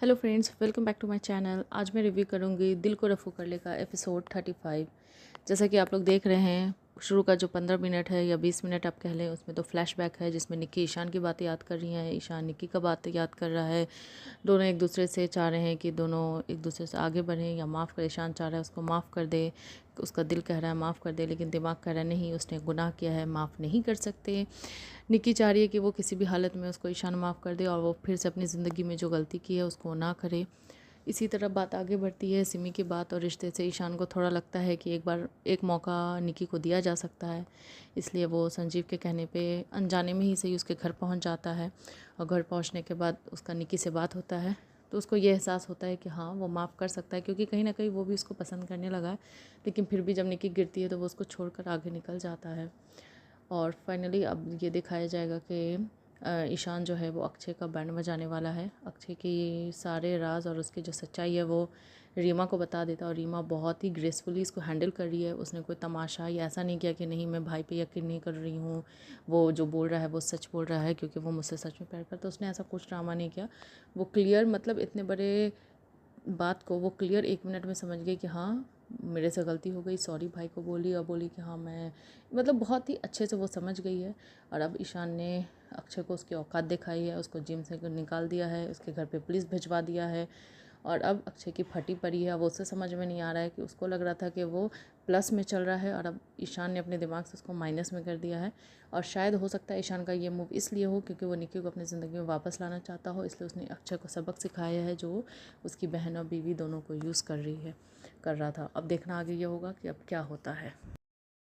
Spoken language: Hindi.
Hello friends, welcome back to my channel. आज मैं रिव्यू करूंगी दिल को रफू कर ले का एपिसोड 35। जैसा कि आप लोग देख रहे हैं, शुरू का जो 15 मिनट है या 20 मिनट आप कह लें, उसमें तो फ्लैशबैक है जिसमें निक्की ईशान की बातें याद कर रही है, ईशान निक्की का बातें याद कर रहा है। दोनों एक दूसरे से चाह रहे हैं कि दोनों एक दूसरे से आगे बढ़ें या माफ़ कर। ईशान चाह रहा है उसको माफ़ कर दे, उसका दिल कह रहा है माफ़ कर दे, लेकिन दिमाग कह रहा है नहीं, उसने गुनाह किया है, माफ़ नहीं कर सकते। निक्की चाह रही है कि वो किसी भी हालत में उसको ईशान माफ़ कर दे और वो फिर से अपनी ज़िंदगी में जो गलती की है उसको ना करे। इसी तरह बात आगे बढ़ती है सिमी की बात और रिश्ते से। ईशान को थोड़ा लगता है कि एक बार एक मौका निक्की को दिया जा सकता है, इसलिए वो संजीव के कहने पे अनजाने में ही सही उसके घर पहुंच जाता है। और घर पहुंचने के बाद उसका निक्की से बात होता है तो उसको ये एहसास होता है कि हाँ, वो माफ़ कर सकता है, क्योंकि कहीं ना कहीं वो भी उसको पसंद करने लगा है। लेकिन फिर भी जब निक्की गिरती है तो वो उसको छोड़कर आगे निकल जाता है। और फाइनली अब ये दिखाया जाएगा कि ईशान जो है वो अक्षय का बैंड बजाने वाला है। अक्षय की सारे राज और उसकी जो सच्चाई है वो रीमा को बता देता है और रीमा बहुत ही ग्रेसफुली इसको हैंडल कर रही है। उसने कोई तमाशा या ऐसा नहीं किया कि नहीं मैं भाई पे यकीन नहीं कर रही हूँ, वो जो बोल रहा है वो सच बोल रहा है क्योंकि वो मुझसे सच में प्यार करता है। उसने ऐसा कुछ ड्रामा नहीं किया। वो क्लियर, मतलब इतने बड़े बात को वो क्लियर 1 मिनट में समझ गई कि हाँ मेरे से गलती हो गई, सॉरी भाई को बोली और बोली कि हाँ मैं, मतलब बहुत ही अच्छे से वो समझ गई है। और अब ईशान ने अक्षय को उसकी औकात दिखाई है, उसको जिम से निकाल दिया है, उसके घर पे पुलिस भिजवा दिया है। और अब अक्षय की फटी पड़ी है। अब उससे समझ में नहीं आ रहा है कि उसको लग रहा था कि वो प्लस में चल रहा है और अब ईशान ने अपने दिमाग से उसको माइनस में कर दिया है। और शायद हो सकता है ईशान का ये मूव इसलिए हो क्योंकि वो निक्की को अपनी ज़िंदगी में वापस लाना चाहता हो, इसलिए उसने अक्षय को सबक सिखाया है जो उसकी बहन और बीवी दोनों को यूज़ कर रहा था। अब देखना आगे ये होगा कि अब क्या होता है।